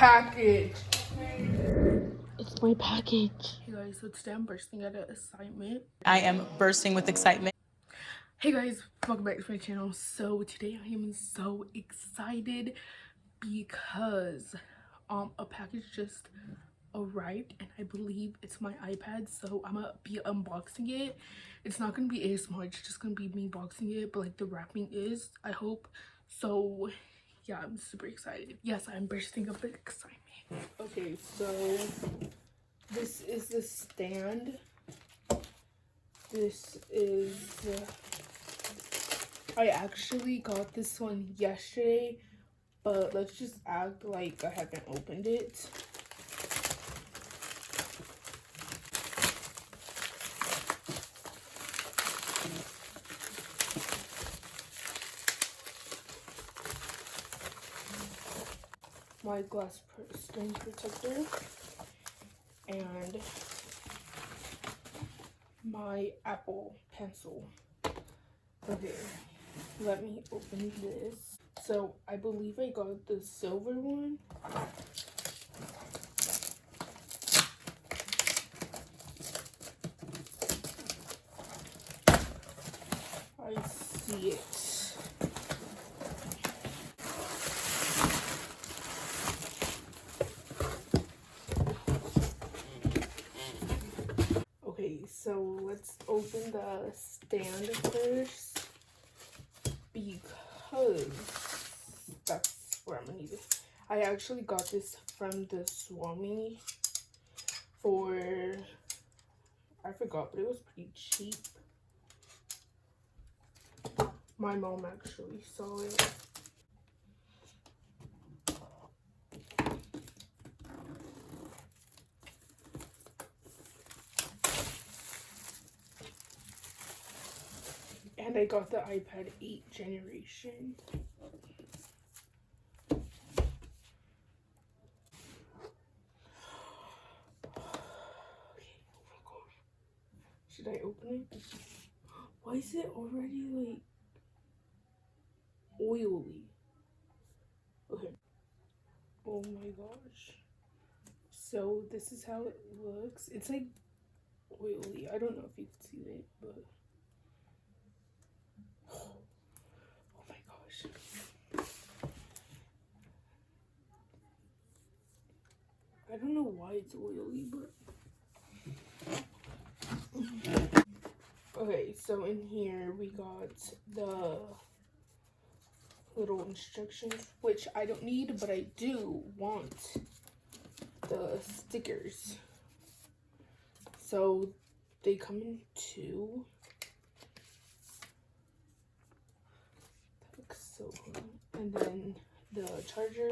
package. It's my package. Hey guys, so today I'm bursting out of excitement. I am bursting with excitement. Hey guys, welcome back to my channel. So today I am so excited because a package just arrived and I believe it's my iPad, so I'm gonna be unboxing it. It's not gonna be ASMR, it's just gonna be me boxing it, but like the wrapping is, I hope. So yeah, I'm super excited. Yes, I'm bursting up with excitement. Okay, so this is the stand. This is I actually got this one yesterday, but let's just act like I haven't opened it. My glass screen protector and my Apple pencil. Okay, let me open this. So I believe I got the silver one. I see it. Okay, so let's open the stand first because that's where I'm gonna need it. I actually got this from the Swami for, I forgot, but it was pretty cheap. My mom actually saw it. And I got the iPad 8 generation. Should I open it? Why is it already like oily? Okay. Oh my gosh. So this is how it looks. It's like oily. I don't know if you can see it, but oh my gosh. I don't know why it's oily, but okay, so in here we got the little instructions, which I don't need, but I do want the stickers. So they come in two. That looks so cool. And then the charger.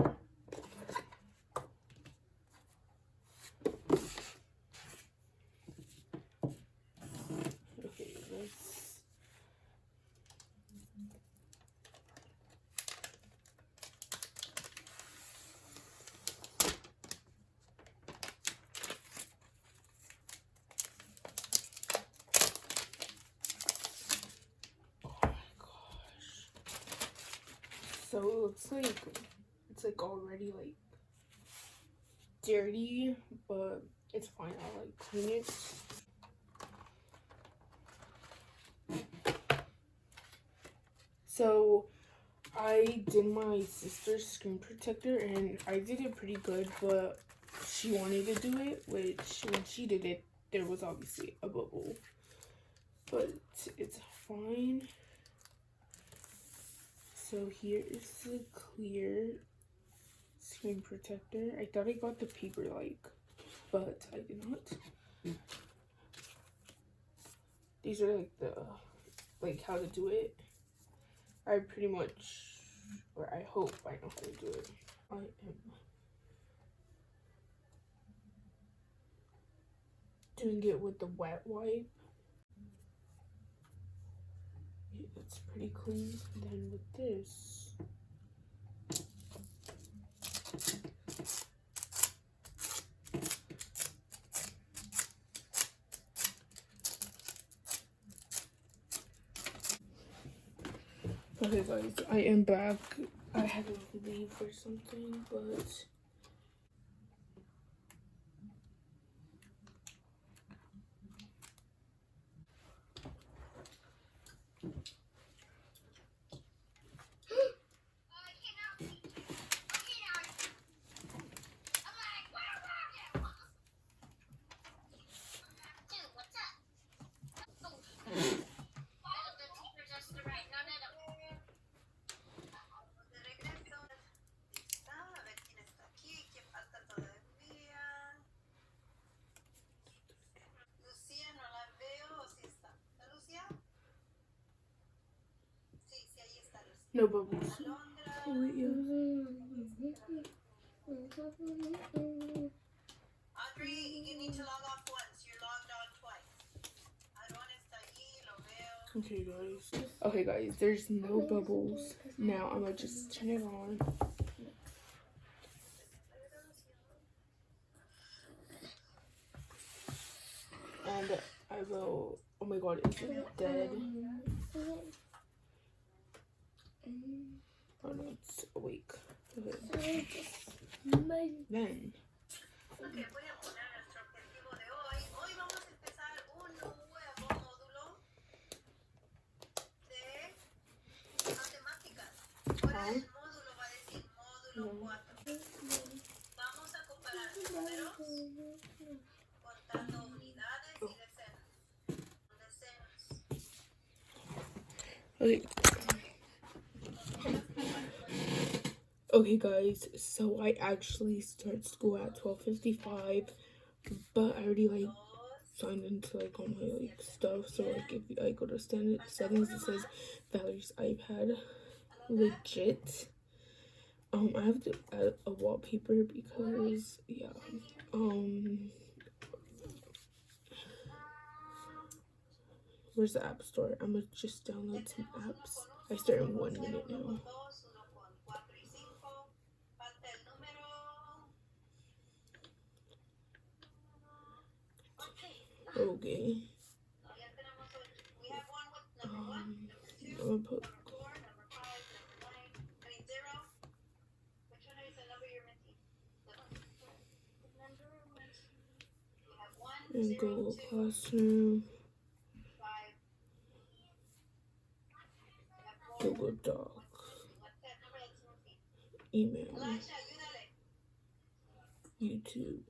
Okay, let's. Oh my gosh. So it looks like it's like already like dirty, but it's fine. I'll like clean it. So I did my sister's screen protector and I did it pretty good, but she wanted to do it, which when she did it, there was obviously a bubble, but it's fine. So here is the clear screen protector. I thought I got the paper like, but I did not. These are like how to do it. I pretty much, or I hope I know how to do it. I am doing it with the wet wipe. It's pretty clean. Then with this, okay guys, I am back. I had to leave or something, but No bubbles. Oh, wait, yes. Okay, guys. Okay, guys, there's no bubbles. Now I'm gonna just turn it on. And I will. Oh my god, is it dead? Oh no, it's awake. Okay. Then. Huh? No. Okay. Okay, guys, so I actually start school at 12:55, but I already like signed into like all my like stuff. So like if I go to settings, it says Valerie's iPad legit. I have to add a wallpaper because yeah. Where's the app store? I'm gonna just download some apps. I start in 1 minute now. Okay. I'm gonna put. And Google Classroom. Google Doc. Email. YouTube.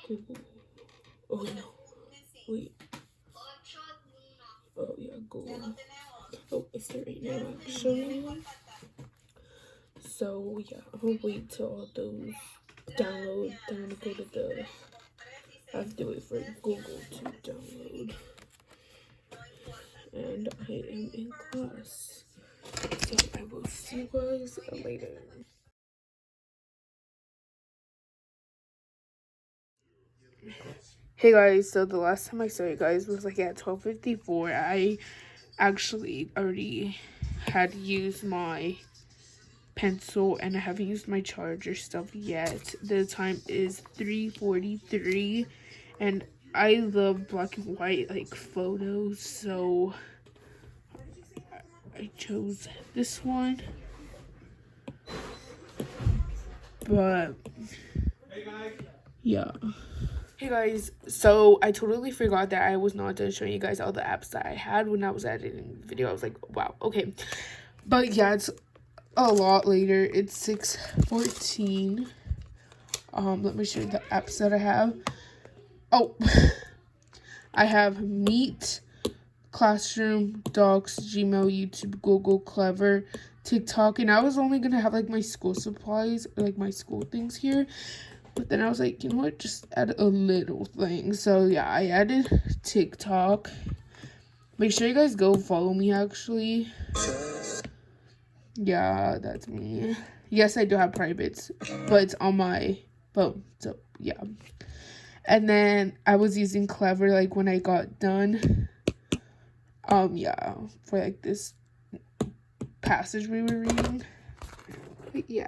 Google. Oh no. Wait. Oh yeah, Google. Oh, it's there right now actually. So yeah, I'm gonna wait till all those download. Then I'm gonna go to the. I have to wait for Google to download. And I am in class. So I will see you guys later. Hey guys, so the last time I saw you guys was like at 12:54. I actually already had used my pencil and I haven't used my charger stuff yet. The time is 3:43 and I love black and white like photos, so I chose this one. But yeah. Hey guys, so I totally forgot that I was not done showing you guys all the apps that I had when I was editing the video. I was like, wow, okay. But yeah, it's a lot later. It's 6:14. Let me show you the apps that I have. Oh, I have Meet, Classroom, Docs, Gmail, YouTube, Google, Clever, TikTok, and I was only gonna have like my school supplies, like my school things here. But then I was like, you know what, just add a little thing. So yeah, I added TikTok. Make sure you guys go follow me actually. Yeah, that's me. Yes, I do have privates, but it's on my phone. So yeah. And then I was using Clever like when I got done. Yeah, for like this passage we were reading. But yeah.